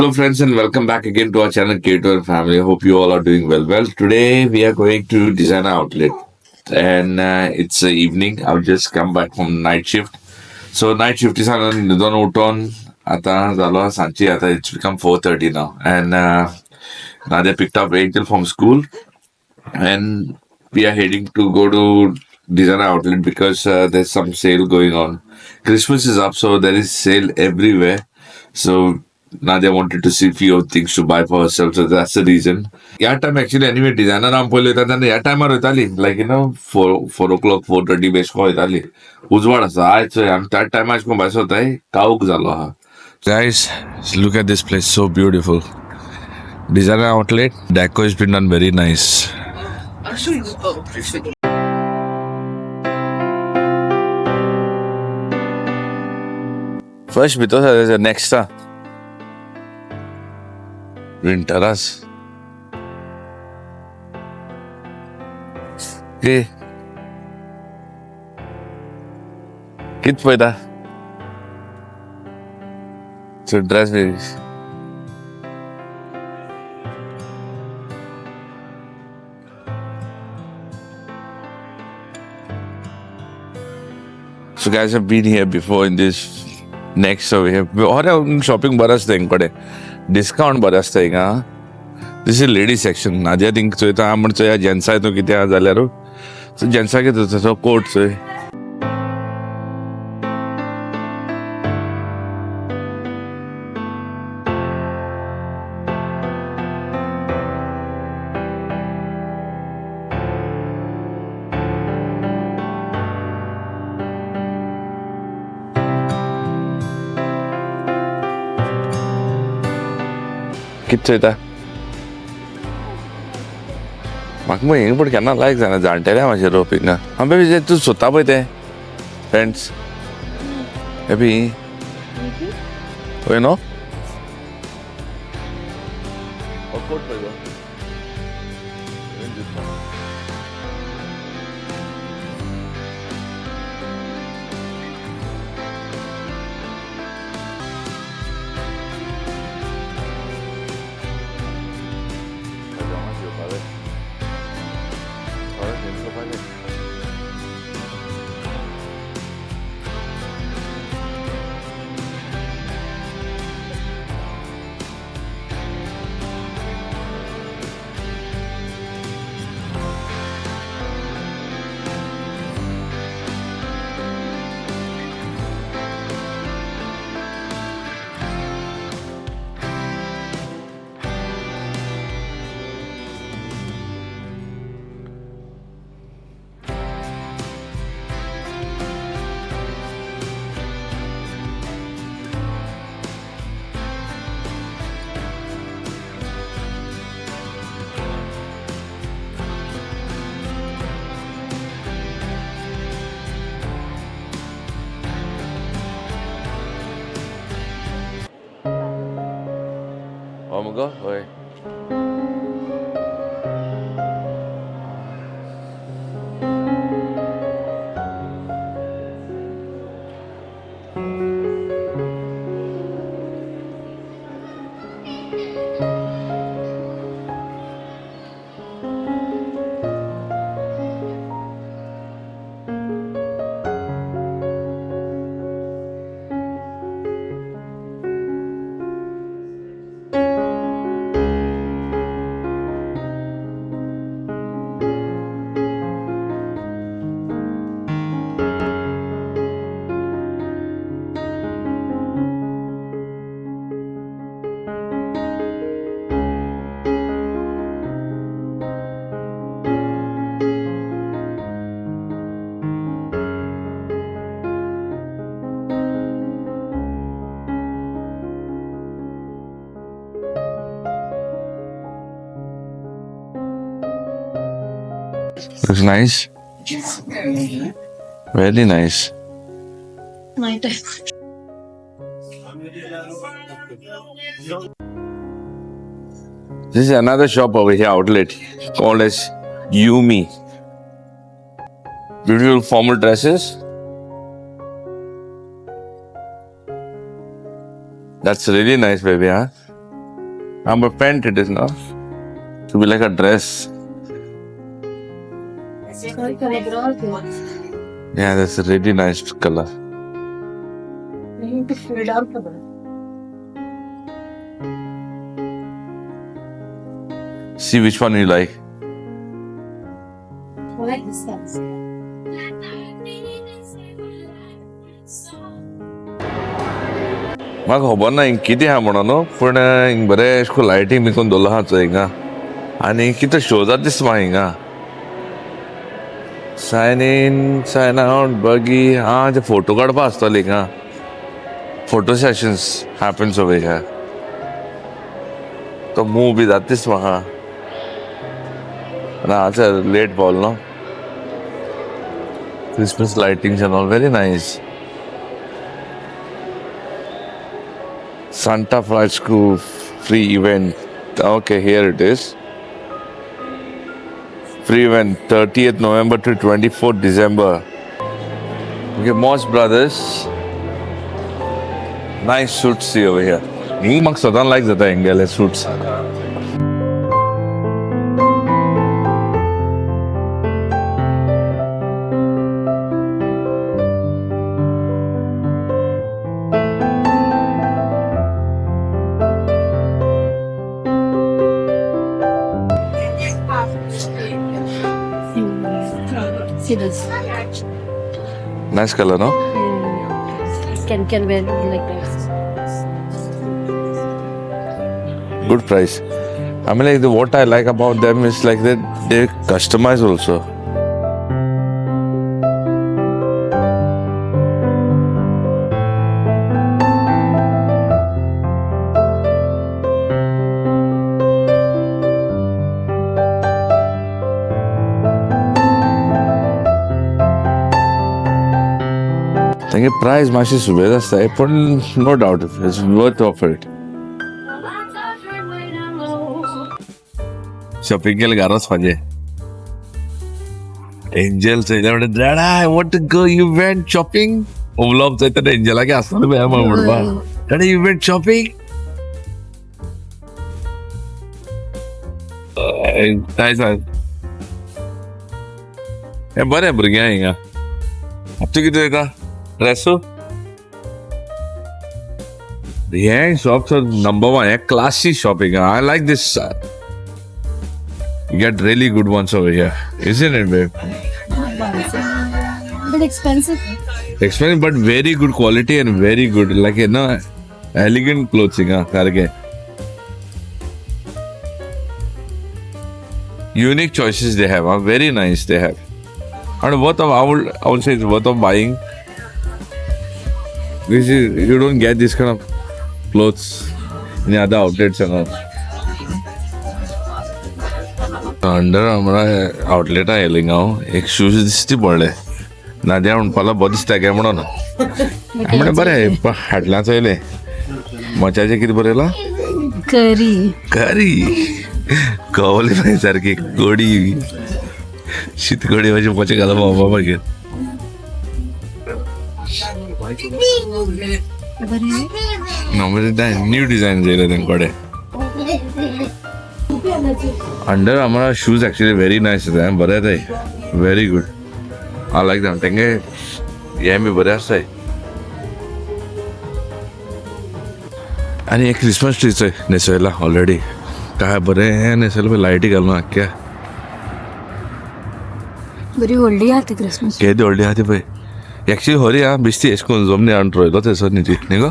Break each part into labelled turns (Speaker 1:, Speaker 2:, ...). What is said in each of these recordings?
Speaker 1: Hello, friends, and welcome back again to our channel K2 Family. Hope you all are doing well. Well, today we are going to designer outlet, and it's evening. I've just come back from night shift. So night shift is on Nidon Uton. Ata zalo sanchi ata it's become 4:30 now, and now they picked up Angel from school, and we are heading to go to designer outlet because there's some sale going on. Christmas is up, so there is sale everywhere. So Nadia wanted to see few things to buy for herself, so that's the reason. Yeah, time actually anyway designer naam pole eta then yeah time itali like 4 o'clock 4:30 base ko itali uzwada sa I'm that time I ko bas hota hai kauk zalo ha. Guys, look at this place, so beautiful. Designer outlet, deco has been done very nice. First, because there's a next winteras. Okay. Kit pweda. So dress very. So guys have been here before in this next, so we have shopping baras thing pade discount baras thing this is lady section. Nadia think so ita amon so ya jensa to kiti zalero so jensa ke to so coat so kitso ita mak mo yung pud kana like sana jante ra ma shopping na ambe je tu sota boite friends happy you know or coat paigo Vamos go? Oi. Looks nice. Very nice. This is another shop over here, outlet, called as Yumi. Beautiful formal dresses. That's really nice, baby, huh? but pant it is now. To be like a dress. Yeah, that's a really nice color. See which one you like.
Speaker 2: I like this one.
Speaker 1: म्हाका खबर ना हिंग कितें आहा म्हणून पूण हिंग बरें अशें करून लायटींग बी करून दवरलो आहा चोय हिंगा आनी कितें शो जाता दिसता म्हाका हिंगा सायन इन सायन आउट बगी ते फोटो काडपा आसतले हिंगा photo sessions happens over here तो मूव बी जाता दिसता म्हाका आनी हांगासर लेट पावलो न्हू Christmas lightings and all very nice Santa Francisco free event. Okay, here it is. Free event 30th November to 24th December. Okay, Moss Brothers. Nice suits see over here. Me, Max, I don't like that angle suits.
Speaker 2: See this.
Speaker 1: Nice color, no?
Speaker 2: Can wear like this.
Speaker 1: Good price. I mean, like what I like about them is like that they customize also. तांगे price मातशी सुबेज आसता पण no doubt it's worth of it shopping केलं घराच पाहिजे Angel चयले dad I want to go you went shopping उलोवप चयता एंजलाक आसतलें पळय म्हणपा डॅड यू वेंट शॉपिंग काय सांग हें बरें भुरग्यां हिंगा तूं कितें वयता ड्रेसो हें शॉप नंबर वन हें classy shopping I like this You get really good ones over here, isn't it, babe?
Speaker 2: But expensive.
Speaker 1: Expensive, but very good quality and very good, like elegant clothing. Karke. Unique choices they have. Very nice they have. And worth of I would say it's worth of buying. This is you don't get this kind of clothes in other outlets and all. Under armour outlet आयले हांव एक shoes दिसती पडले Nadya म्हणपाला बरो दिसता काय म्हणून म्हणजे बरें हाटल्याच येयले मचाचे कितें बरयलां
Speaker 2: Curry.
Speaker 1: करी कवली पाहिजे सारकी कडी शीतकडी म्हणजे मचे घालप बाबा मागीर म्हणजे न्यू डिझायन येयले तेंकडे Under Armour shoes actually very nice बरें ते very good I like them तेंगे हें बी बरें आसताय आनी एक क्रिसमस ट्री चोय न्हेसयला ऑलरेडी काय बरें न्हेसयला पळय लायटी घालून आख्ख्या
Speaker 2: बरी व्हडली आहा ती क्रिसमस.
Speaker 1: केदी व्हडली आहा ती पळय एक्चुअली हरी आहा बिस्ती एश कोन्न जमनी हाडून रोयलो थंयसर न्ही ती न्ही गो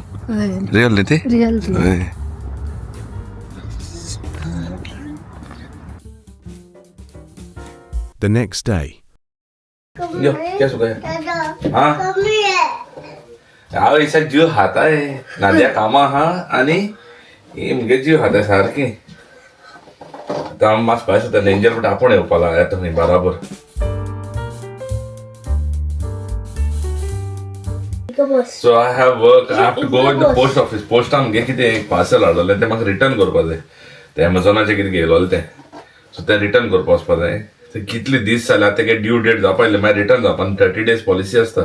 Speaker 1: रियल न्ही ती
Speaker 2: रियल.
Speaker 1: हय
Speaker 3: The next day.
Speaker 1: यो क्या सुका हाँ हांव दिसा जीव हाताय नाद्या कामां आहा आनी ही मुगे जीव हाताय सारकी आतां हांव मातसो भायर सुद्दां डेंजर बट आपूण येवपाला येता न्ही बराबर So I have work. I have to go in the post office. पोस्टान मुगे कितें एक पार्सल हाडलेलें तें म्हाका रिटर्न करपा जाय तें एमेझॉनाचेर कितें घेयलोलें तें सो तें रिटर्न करपा वचपा जाय ते कितले दीस जाले आतां तेगे ड्यू डेट जावपा आयलें मागीर रिटर्न जावपा 30 days पॉलिसी आसता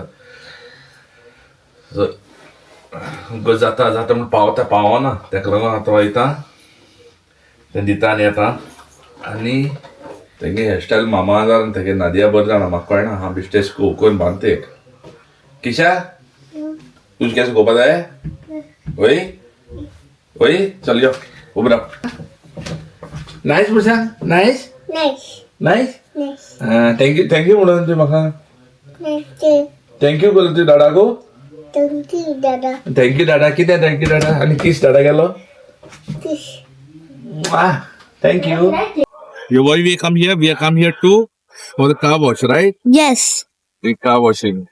Speaker 1: सो जाता जाता म्हण पावना तेका लागून आतां वयता तें दिता आनी येता आनी तेंगे हेअरस्टायल मामा जावन तेगे नादिया बरें जाणा म्हाका कळना हांव बिश्टें करून बांदता एक किशा तुझ कैसे गोपा जाय वही वही चल यो उबरा nice Bursa nice nice thank you म्हणून तुवें म्हाका थँक्यू बोल तुवें डाडाको थँक्यू डाडा कितें थँक्यू डाडा आनी किस डाडा गेलो Thank you. Why we come here? We come here too for the car wash, right?
Speaker 2: Yes.
Speaker 1: The car washing.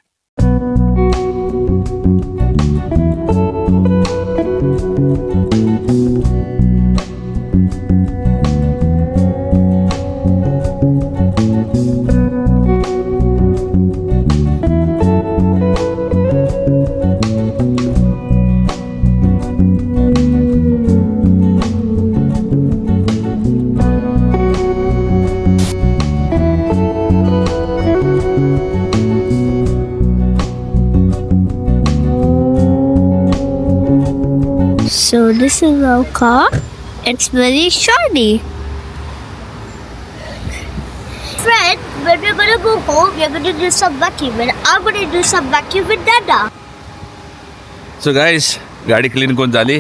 Speaker 3: So this is our car. It's very shiny. Fred, when we're gonna go home, we're gonna do some vacuum, and I'm gonna do some vacuum with Dada.
Speaker 1: So guys, गाडी clean करून जाली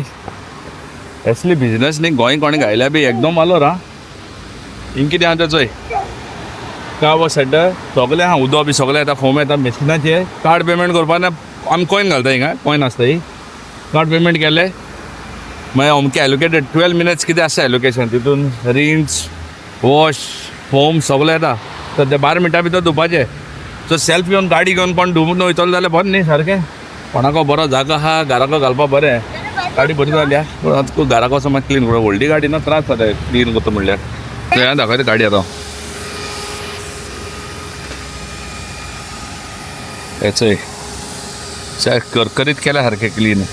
Speaker 1: असली business न्ही गोंय कोणी गायल्या B एकदम आलो रा हिंग कितें आहा चोय का वो सेंटर सगळे हा उदो बी सगळे येता फोम येता मेशिनाचे कार्ड पेमेंट करपाक आमी कॉइन घालता हिंगा कॉइन आसता ही कार्ड पेमेंट केले मागीर अमकें एलोकेटेड 12 मिनिट्स कितें आसता एलोकेशन तितून रिन्स वॉश फोम सगळे येता तर ते 12 मिनटां भितर धुवपाचें सो सेल्फ येवन गाडी घेवन कोण धुवून वयतलो जाल्यार बरें न्ही सारकें कोणाको बरो जागो आहा घराको घालपाक बरें गाडी बरी जाली पूण आतां घराको वचून मागीर क्लीन करप व्हडली गाडी ना त्रास जाता क्लीन करता म्हणल्यार थंय दाखयता गाडी आतां हेचय करकरीत केल्या सारकें clean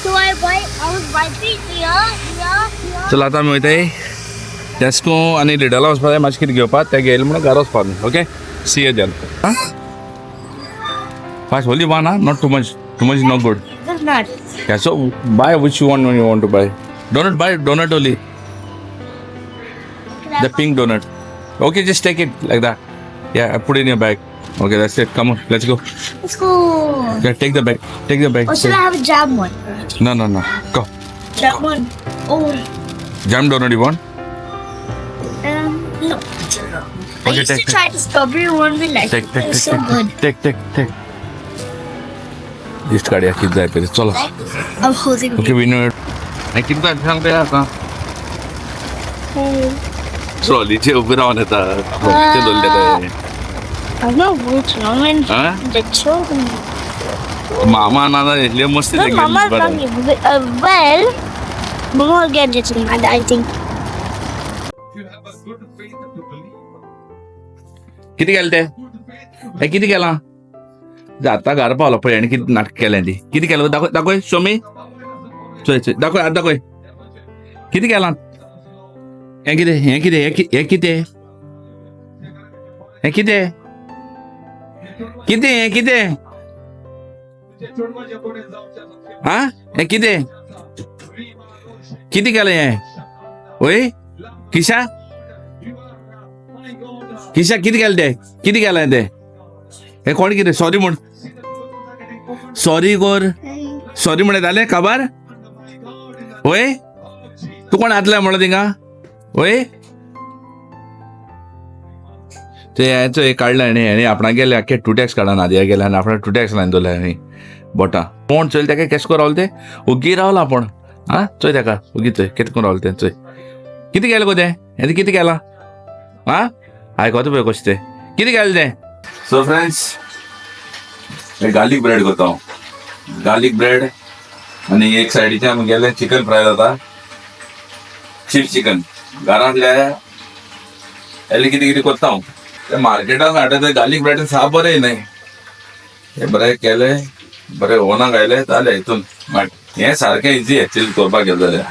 Speaker 3: So I was wiping here.
Speaker 1: चल आतां आमी वयताय टेस्को आनी लिडला वचपा जाय मातशें कितें घेवपाक तें घेयलें म्हणून घरा वचपाक okay see you then fast only one हा not too much is not good
Speaker 3: This not.
Speaker 1: Yeah, so buy which one you want to buy. Buy donut only. The pink donut. Okay, just take it like that. Yeah, I put it in your bag. Okay, that's it. Come on, let's go.
Speaker 3: Let's go.
Speaker 1: Yeah, take the bag. Take the bag.
Speaker 3: Or should I have a jam one?
Speaker 1: No. Go.
Speaker 3: Jam one. Oh.
Speaker 1: Jam donut you want?
Speaker 3: No. I used
Speaker 1: take,
Speaker 3: to try the strawberry one we like.
Speaker 1: Take.
Speaker 3: It's so good.
Speaker 1: Take. Just काढूया किती जाय तरी चला
Speaker 3: I'm holding
Speaker 1: okay winner नाही किती जाय सांगते आता ट्रॉलीचे उभे राहून येतात ट्रॉलीचे दोल्ले काय
Speaker 3: I'm not rooting. I'm in
Speaker 1: हा
Speaker 3: the children.
Speaker 1: मामा नाना इतले मस्ती
Speaker 3: No, Mama's
Speaker 1: बरं
Speaker 3: not well, Mama will get it in mind, I think.
Speaker 1: किती गेले ते हे किती केला आता घर पावलो पळय आनी किती नाटक केलें ती किती केलं दाखय शो मी चोय दाखय आतां दाखय किती केलां हें कितें हा हें किती केलें हें ओय किशा किती केलें तें हे कोण कितें सॉरी म्हण सॉरी कोर सॉरी म्हणे जालें काबार ओय तूं कोण आतलें म्हणलो थिंगा ओय ते हेचो एक काडलें आनी आपणाक गेले आख्खे 2 टॅक्स काडा नादिया गेले आनी आपणाक 2 टॅक्स लायन दवरले आनी बोटां कोण चोय तेका केश को रावलें तें ओगी रावला आपूण आं चोय तेका ओगी चोय कितें करून रावलें तें चोय कितें केलें गो तें हें कितें केलां आं आयकोता पळय कशें तें कितें केलें तें सो फ्रेंड्स गार्लिक ब्रेड करता हांव गार्लिक ब्रेड आनी एक सायडीचे आमी गेले चिकन फ्राय जाता चिली चिकन घरांतले हेले कितें करता हांव ते मार्केटान हाडटा ते गार्लिक ब्रेड साप बरें येनाय हे बरें केले बरें ओनाक आयले जालें हितून हें सारकें इजी एक्चुअली करपाक गेले जाल्यार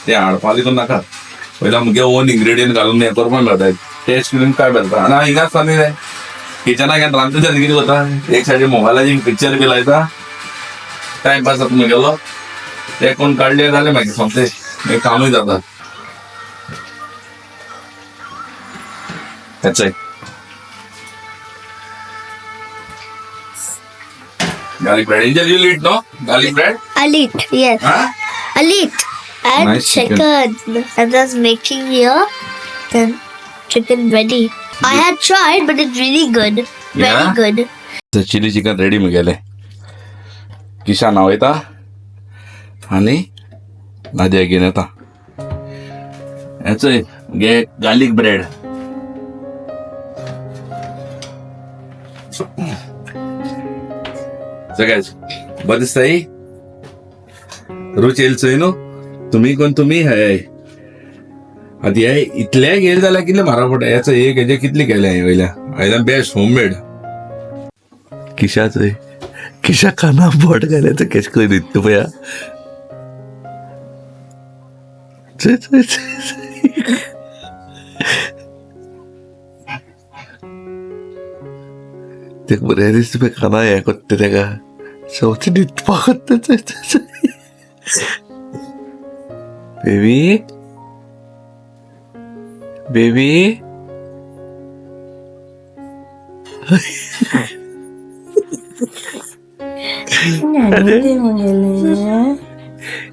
Speaker 1: तें हाडपा दिवूं नाका पयलीं आमगे ओन इंग्रेडियंट घालून हें करपाक मेळटा टेस्ट करून काय मेळटा आनी हांव हिंगाच सांगली जाय किचनाक येऊन रांदता तेन्ना कितें करता एक सायडीन मोबायलाचेर पिक्चर बी लायता टायमपास जाता म्हगेलो ते कोण काडले जाल्यार मागीर सोंपलें मागीर कामूय जाता That's it. Garlic bread. Angel, you'll eat, no? Garlic bread?
Speaker 3: I'll eat, yes.
Speaker 1: Huh?
Speaker 3: I'll eat. And
Speaker 1: Nice chicken.
Speaker 3: chicken. And that's making here the chicken ready. I had tried, but it's really good. Very
Speaker 1: Yeah?
Speaker 3: good.
Speaker 1: The chili chicken ready म्हगेले किशान हांव वयता आनी नादिया घेवन येता हेचोय गे garlic bread सगळ्याच बरें दिसता ही रुच येयली चोय न्हू तुमी कोण तुमी हय आतां हे इतले गेले जाल्यार कितले म्हारग पडटा हेचो एक हेजे कितले केले हांवें वयल्यान बेस्ट होममेड किशाचोय किशा काना बोट घाल्याचं केश करून दिसत पया ते बरें दिसता पळय काना हें कोत्ता तेका सवचें न्हिदपा कोत्ता baby baby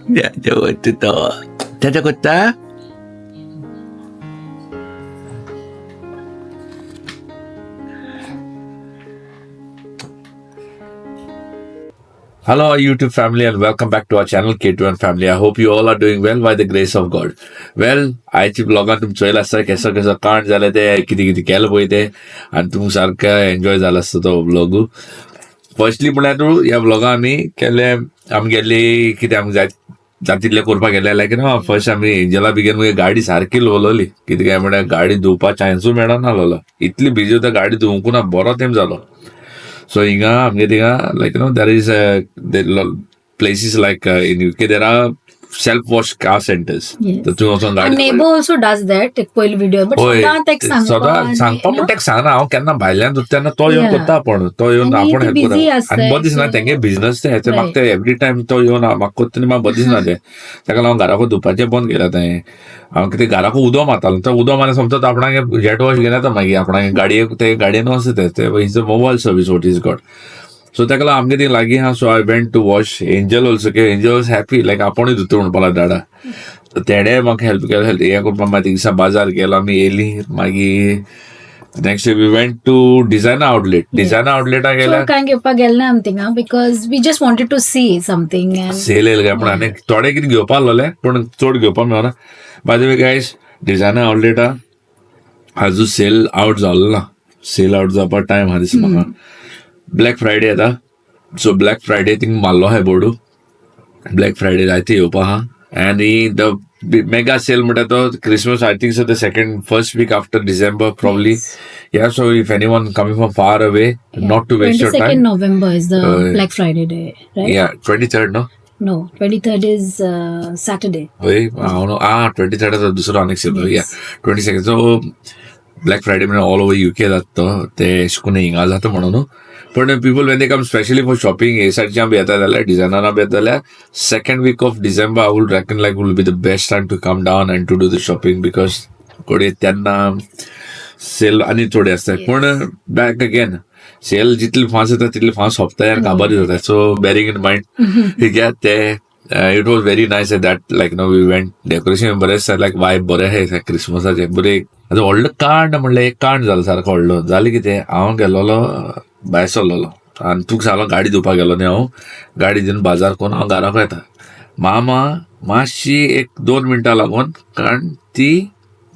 Speaker 1: Jaja kotta to. Jaja kotta? Hello, our YouTube family, and welcome back to our channel, K2N Family. I hope you all are doing well by the grace of God. Well, आयची ब्लॉगान तुमचं चोयला आसता केसो केसो कांड जालें तें कितें कितें केलें पळय तें आनी तुमकां सारको एन्जॉय जालो आसता तो ब्लॉगू फर्स्टली म्हळ्यार ह्या ब्लॉगान आमी केले आमगेली कितें आमकां जाय तितलें करपाक गेले लायक न्हू फर्स्ट आमी एंजला बेगीन मुगे गाडी सारकी लोवलोली कितें काय म्हळ्यार गाडी धुवपा चान्सूय मेळनाहलो इतली बिजी उरता गाडी धुवंकू ना बरो तेंप जालो सो हिंगा आमगे थिंगा like no there is places like in UK there are self wash car centers.
Speaker 2: Yes.
Speaker 1: तर तूं वचून
Speaker 2: And
Speaker 1: गाडी
Speaker 2: neighbor also does that. एक पयली video, but
Speaker 1: होय
Speaker 2: सदां तेका सांगपा
Speaker 1: सदां
Speaker 2: आनी,
Speaker 1: सांगपा
Speaker 2: you know,
Speaker 1: पूण तेका सांगना हांव केन्ना भायल्यान धुता तेन्ना तो येवन
Speaker 2: Yeah.
Speaker 1: करता आपण तो येवन
Speaker 2: आनी
Speaker 1: आपण
Speaker 2: ती
Speaker 1: हेल्प
Speaker 2: busy
Speaker 1: करता
Speaker 2: आसता,
Speaker 1: आनी बरें दिसना
Speaker 2: so-
Speaker 1: तेंगे बिझनस ते हेचे म्हाका
Speaker 2: Right.
Speaker 1: ते एवरी टायम तो येवन म्हाका करता तेन्ना म्हाका बरें दिसना ते तेका लागून घराको धुवपाचें बंद केलें हांवें हांव कितें घराको उदो मारतालो तो उदो मारना समजता आपणाक जेट वॉश घेवन येता मागीर आपणाक गाडयेक ते गाडयेन वचता ते is a mobile service what is got so तेका लागून आमगे थंय लागीं आहा so I went to wash Angel also के एंजल वॉज हॅपी लायक आपुणूय धुता म्हणपाक लागला दाडा तेणे म्हाका हेल्प केलो हें करपाक मागीर दिसा बाजार गेलो आमी येयली मागीर next we went to designer आउटलेटाक
Speaker 2: So
Speaker 1: गेल्यार
Speaker 2: कांय घेवपाक गेले ना आमी थिंगा because we just wanted to see something and
Speaker 1: सेल येयले काय पूण आनी थोडे कितें घेवपा आसलोले पूण चड घेवपा मेळना by the way guys designer आउटलेटा आजू सेल आउट जालो ना सेल आउट जावपा टायम आहा दिसता म्हाका ब्लॅक फ्रायडे येता सो ब्लॅक फ्रायडे थिंग मारलो आहाय बोर्डू ब्लॅक फ्रायडे जायते येवपा आहा आनी द मेगा सेल म्हणटा तो Christmas I think so the first week after December probably yeah so if any one coming from far away not to waste your
Speaker 2: 22nd
Speaker 1: time
Speaker 2: November is the Black Friday day, right?
Speaker 1: या 23rd no
Speaker 2: No, 23rd is Saturday.
Speaker 1: होय हांव no 23rd दुसरो आनीक sale या 22nd so Black Friday म्हणजे all over UK जाता तो ते अशें करून हिंगा जाता म्हणून पण people when they come specially for shopping हे सायडच्यान बी येता जाल्यार डिझायनरां बी येता जाल्यार second week of December I would reckon like will be the best time to come down and to do the shopping because कोडे तेन्ना सेल आनी थोडे आसता पूण बॅक अगेन सेल जितली फास्ट जाता तितली फास्ट सोंपता आनी काबार जाता सो बेरिंग इन मायंड हे ते it was very nice that like no we went decoration बरें आसता लायक वायब बरें आहाय क्रिसमसाचे बरें आतां व्हडलो कांड म्हणल्यार एक कांड जालो सारको व्हडलो जालें कितें हांव गेलोलो भायर सरलोलो आनी तुका सांगलो गाडी धुवपाक गेलो न्ही हांव गाडी दिवन बाजार करून हांव घराको येता मामा मातशी एक 2 मिनटां लागून कारण ती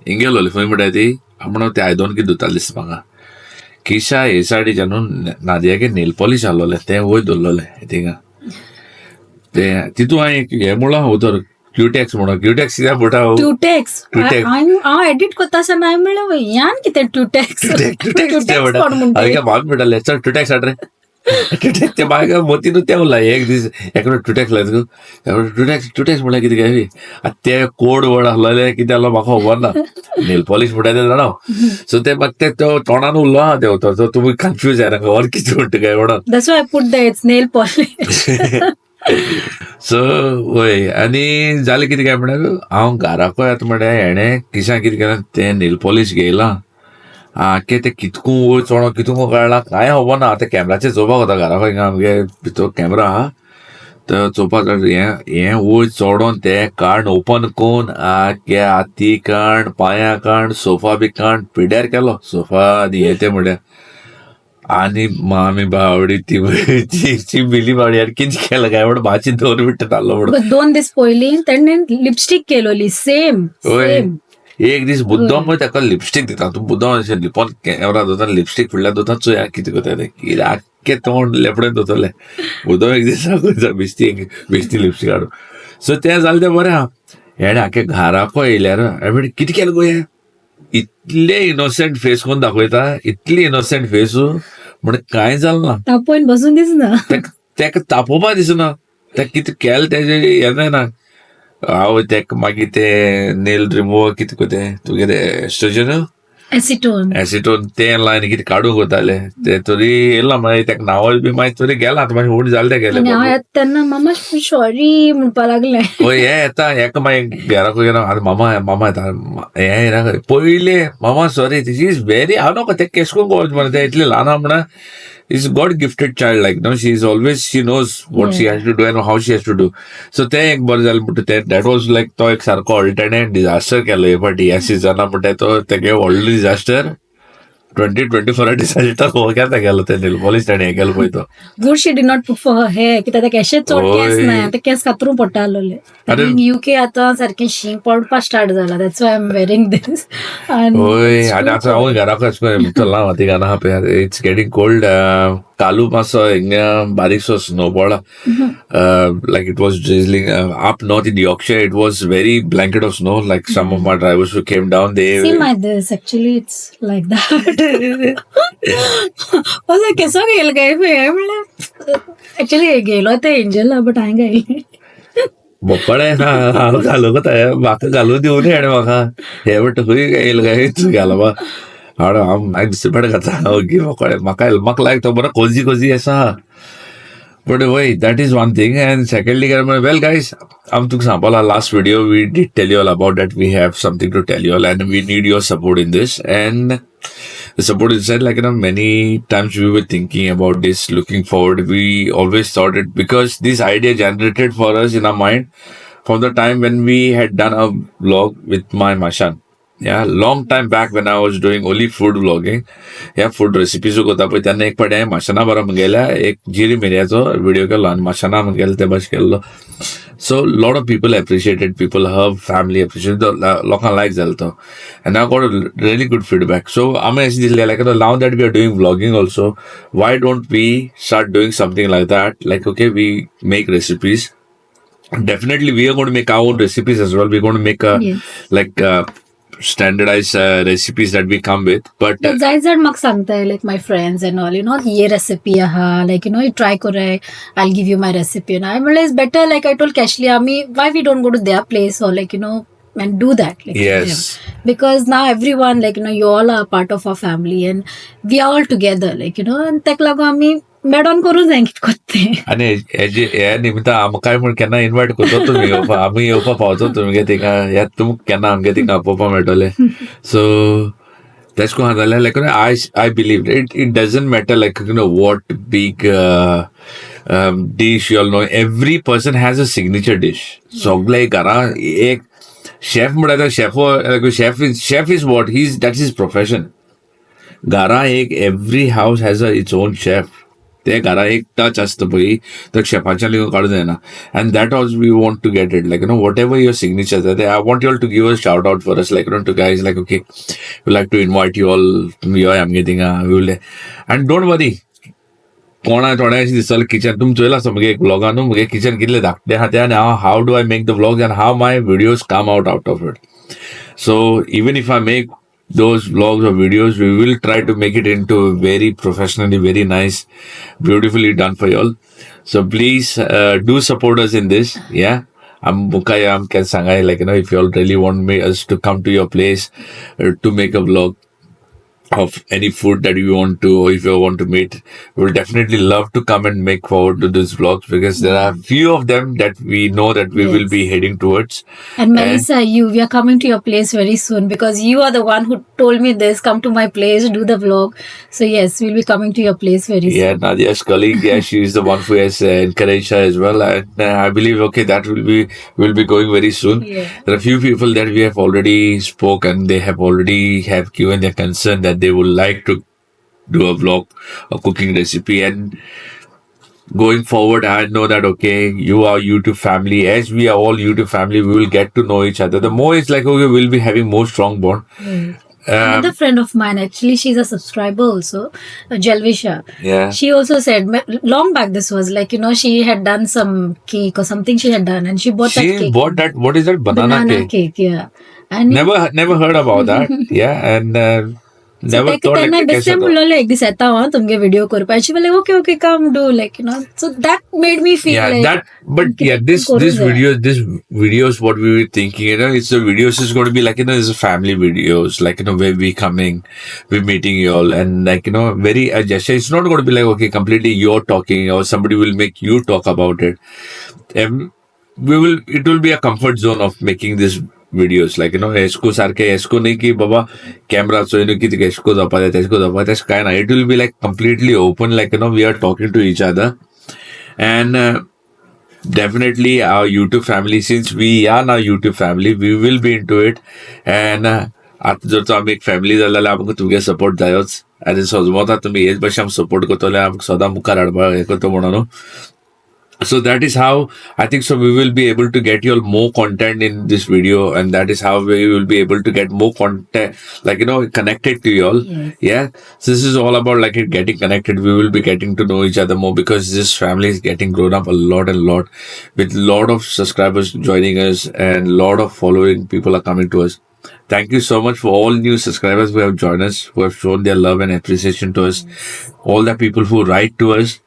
Speaker 1: हिंगेलोली खंय म्हणटा ती आपण ते आयदन कितें धुताली दिसता म्हाका किशा हे सायडीच्यान न्हू नादियागे नेल पॉलिश आहलोले ते वयर दवरलोले थिंगा ते तितू हांवें हे म्हणलो उतर क्यूटेक्स म्हणून क्यूटेक्स कित्याक म्हणटा हांव
Speaker 2: Tutex.
Speaker 1: Tutex.
Speaker 2: हांव एडिट करता आसतना हांवें म्हणलें ह्यान कितें Tutex?
Speaker 1: क्यूटेक्स
Speaker 2: Tutex
Speaker 1: ते
Speaker 2: कोण
Speaker 1: म्हणटा
Speaker 2: म्हणटा?
Speaker 1: हांवें म्हाका म्हणटाले चल क्यूटेक्स हाड रे ते बायका मोतीन ते उरला एक दीस एकडे टुटेक्स लायक टुटेक्स म्हळ्यार कितें काय ते कोड वर्ड आहलोले कितें आहलो म्हाका खबर ना नेल पॉलिश म्हणटा ते जाणा सो ते म्हाका ते तोंडान उरलो आहा ते सो तुमी कन्फ्यूज जायना वर कितें म्हणटा काय म्हणून
Speaker 2: That's why I put there. It's nail polish.
Speaker 1: सो वय आनी जालें कितें काय म्हळ्यार हांव घराको येता म्हळ्यार हेणे किशां कितें केलें तें नेल पॉलिश घेयलां आख्खे ते कितकू वयर चोडो कितकू कळना कांय खबर ना ते कॅमेराचेर चोवपाक वता घरा हिंगा आमगे भितर कॅमेरा आहा तर चोवपाक हें वयर चोडोन ते कार्ड ओपन करून आख्खे हाती काण पांयां काण सोफा बी काण पिड्यार केलो सोफा आनी हें तें म्हळ्यार आनी मामी बावडी ती बिली बावडी यार कितें केलं काय म्हणून भाची 2 मिनटां जालो म्हणून
Speaker 2: But 2 दीस पयलीं तेणें लिपस्टीक केलोली सेम
Speaker 1: वय
Speaker 2: सेम.
Speaker 1: एक दीस मुद्दम पळय ताका लिपस्टीक दिता तूं मुद्दम अशें लिपोन कॅमेरा दोता लिपस्टीक फुडल्यान दोता चोया कितें कोता तें कितें आख्खें तोंड लेपडेन दोतलें मुद्दम एक दीस बेश्टी लिपस्टीक हाडून सो तें जालें तें बरें आहा हेणें आख्खे घराको येयल्यार हांवें कितें केलें गो हें इतले इनोसेंट फेस कोन्न दाखयता इतली इनोसेंट फेस म्हण कांय जालें ना
Speaker 2: तापोवन बसून दिसना.
Speaker 1: तेका तापोवपा दिसना तें कितें केलें तेजें हें जायना हांव तेका मागीर ते नेल रिमुवर कितें कोतें तुगे ते एस्ट्रोजन
Speaker 2: एसिटोन
Speaker 1: तें लायन कितें काडूंक वताले ते तरी येयला मागीर तेका नांवां बी मागीर तरी गेला आतां मागीर उण जालें तें
Speaker 2: आनी
Speaker 1: गेलें
Speaker 2: हांव येता तेन्ना मामा सॉरी म्हणपा लागलें.
Speaker 1: हय हें येता हेका मागीर घराको गेलो आतां मामा येता हें येना खंय पयले मामा सॉरी शी इज व्हेरी हांव नोको तें केश कोन्न कोवच म्हण तें इतलें ल्हान आहा म्हण is god gifted child like no she is always she knows what she has to do and how she has to do so तें एक बरें जालें म्हणटा तें दॅट वॉज लायक तो एक सारको ऑल्टरनेट डिझास्टर केलो हे फाटी ह्या सिजना म्हणटा तो तेगे व्हडलो डिझास्टर 2024 डिझास्टर हो केन्ना गेलो ते नेल पॉलिश ताणें हें केलो पळय तो
Speaker 2: Good she did not put for her hair. कित्याक ताका अशें चड केस
Speaker 1: ओय.
Speaker 2: ना ते केस कातरूं पडटा आसलोले.
Speaker 1: आरे-
Speaker 2: UK आतां सारकें शींक पडपा स्टार्ट जाला. That's why I'm wearing this.
Speaker 1: ओय आनी आतां हांव घराको अशें करून भितर लावन ती गाना आहा पळय इट्स गेटिंग कोल्ड कालू मातसो हिंगा बारीकसो स्नो पडला like it was drizzling up north in Yorkshire it was very blanket of snow like some of my drivers who came down they
Speaker 2: See my this. Actually, it's like that. असं केसो गेल काय म्हणल्यार actually गेलो ते angel but हांवें गायली.
Speaker 1: बोकडे हांव घालूं कोता म्हाका घालून दिवं न्ही हेणें म्हाका हे म्हणटा खंय येयल काय तूं घाल बा हांव दिसपेड घाता ओगी बोकडे म्हाका लायक तो बरो कोजी आसा but why that is one thing and secondly काय म्हळ्यार वेल गायज हांव तुका सांगपाक last video we did tell you all about that we have something to tell you all and we need your support in this and the support is said like many times we were thinking about this looking forward we always thought it because this idea generated for us in our mind from the time when we had done a vlog with my mashan long time back when I was doing only food vlogging food recipes होता पण त्यांना एक पडे माशाना बरा गेल्या एक Jiri मिरयाचो video केलो आणि माशाना गेलो ते भाश केल्लो so lot of people appreciated people her family appreciated लोकांक लायक जालो तो and I got a really good feedback so आमी अशें दिसलें like now that we are doing vlogging also why don't we start doing something like that like okay we make recipes definitely we are going to make our own recipes as well we're going to make a
Speaker 2: Yes.
Speaker 1: like standardized recipes that we come with but
Speaker 2: जायत जाण म्हाका सांगताय like my friends and all ही recipe आहा like you try कोराय I give you my recipe हांवें म्हणलें is better like I told कॅशली आमी why we don't go to their place or like and do that
Speaker 1: Yes.
Speaker 2: because now everyone like you all are part of our family and we are all together like and तेक लागून आमी मेडॉन करूं जाय कितें कोत्तें
Speaker 1: आनी हे निमित्तान आमकांय म्हण केन्ना इन्वायट करतो तुमी येवपा आमी येवपा पावतो तुमगे थिंगा तुमकां केन्ना आमगे थिंगा आपोवपा मेळटलें सो तेश कोन जाल्यार like I believe it doesn't matter like what big dish you all know every person has a signature dish सगळे घरा एक शेफ म्हणटा chef is what that's his profession घरा एक every house has its own chef ते घरा एक touch असतं पळय तो शेफाच्या लिगून काडूं जायना and that also we want to get it like whatever your signature I want you all to give a shout out for us like to guys like okay you like to invite you all तुमी यो आमगे थिंगा will and don't worry कोणा थोड्या अशें दिसतलें kitchen तुमी चोयलां आसता म्हगे व्लॉगान म्हगे किचन कितलें धाकटें आहा तें आनी how do I make the vlogs and how my videos come out of it so even if I make those vlogs or videos, we will try to make it into very professionally, very nice, beautifully done for y'all. So please do support us in this. Yeah. I'm Mukayam Ken Sangai. Like, if you all really want us to come to your place to make a vlog of any food that you want to, or if you want to meet, we will definitely love to come and make forward to these vlogs, because there are few of them that we know that we will
Speaker 2: Yes.
Speaker 1: be heading towards.
Speaker 2: And Melissa, we are coming to your place very soon, because you are the one who told me this. Come to my place, do the vlog. So yes, we'll be coming to your place very
Speaker 1: Yeah,
Speaker 2: soon.
Speaker 1: Nadia's colleague, yeah, she is the one who has encouraged her as well, and I believe that will be going very soon.
Speaker 2: Yeah.
Speaker 1: There are a few people that we have already spoke, and they have already have given their concern that they would like to do a vlog, a cooking recipe, and going forward, I know that you are YouTube family, as we are all YouTube family, we will get to know each other. The more it's like we'll be having more strong bond.
Speaker 2: Another friend of mine, actually, she's a subscriber also, Jalvisha.
Speaker 1: Yeah.
Speaker 2: She also said, long back this was, like, she had done some cake or something she had done, and she bought that
Speaker 1: She
Speaker 2: cake.
Speaker 1: bought that. What is that? Banana cake.
Speaker 2: Yeah. And
Speaker 1: Never heard about that. Yeah, and never thought like
Speaker 2: त्यांना
Speaker 1: कैसा था.
Speaker 2: बोलले एक this येता हां तुमगे video करपा she बोले okay come do like so that made me feel
Speaker 1: Yeah,
Speaker 2: like
Speaker 1: that. But yeah, this videos, what we were thinking, it's the videos is going to be like it's a family videos, like where we coming, we meeting you all, and like very gesture. It's not going to be like completely you're talking or somebody will make you talk about it. It will be a comfort zone of making this videos, like esko sarke esko nahi ki baba camera so ki esko dapaya that's kind of, it will be like completely open, like we are talking to each other. And definitely our YouTube family, since we are now YouTube family, we will be into it. And आता जर तो आम्ही एक family जाल्यार आमकां तुमगे support जायोच, आनी सोजमोता तुमी हेच भाशेन सपोर्ट करतले, आमकां सदां मुखार हाडपा हें करता म्हणून. So that is how I think so we will be able to get you all more content in this video, and that is how we will be able to get more content, like connected to you all.
Speaker 2: Yes.
Speaker 1: Yeah. So this is all about like getting connected. We will be getting to know each other more, because this family is getting grown up a lot, with a lot of subscribers joining us, and a lot of following people are coming to us. Thank you so much for all new subscribers who have joined us, who have shown their love and appreciation to us. All the people who write to us.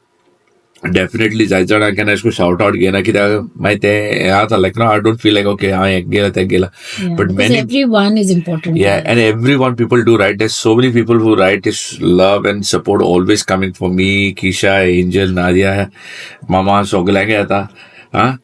Speaker 1: Definitely जायचं ना इसको shout out घेना की माहिती आहे आता like I don't feel like हाँ एक गेला त्या गेला, but
Speaker 2: because
Speaker 1: many,
Speaker 2: everyone is important.
Speaker 1: yeah, and everyone people do write. There's so many people who write. This love and support always coming for me, Kisha, Angel, Nadia, Mama, सोगलांगे आता हाँ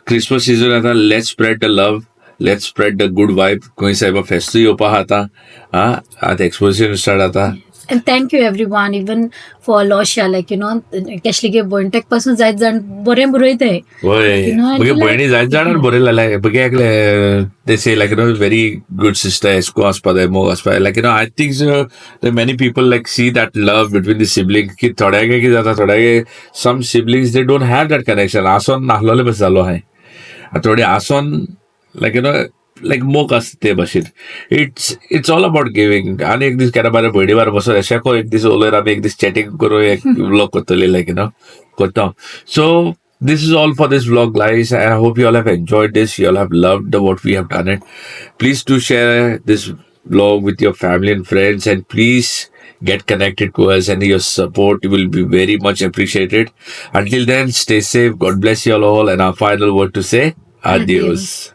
Speaker 1: Christmas season आता. Let's spread the love, let's spread the good vibe. कोई साइबा festival ओपा आता हाँ आता exposition start आता.
Speaker 2: And thank you everyone, even for Losha, like Kashli के बोइंटेक पासून जायत जाण बरें बरयताय.
Speaker 1: होय बघे बहिणी जायत जाणार बरें जालें बघे एकले they say like very good sister esko aspada mo aspada, like I think so that many people like see that love between the siblings ki thodaगे की जाता thodaगे, some siblings they don't have that connection. आसन नाहलोले बस जालो है थोडे आसन like like mock असते Bashir. It's all about giving. आणि एक दिस केना बारे बहिणीवार बसो अशा को एक दिस ओलेर आम्ही एक दिस चॅटिंग करू एक व्लॉग करतले like करता. So this is all for this vlog, guys, and I hope you all have enjoyed this. You all have loved what we have done it. Please do share this vlog with your family and friends, and please get connected to us, and your support will be very much appreciated. Until then, stay safe. God bless you all, and our final word to say, adios.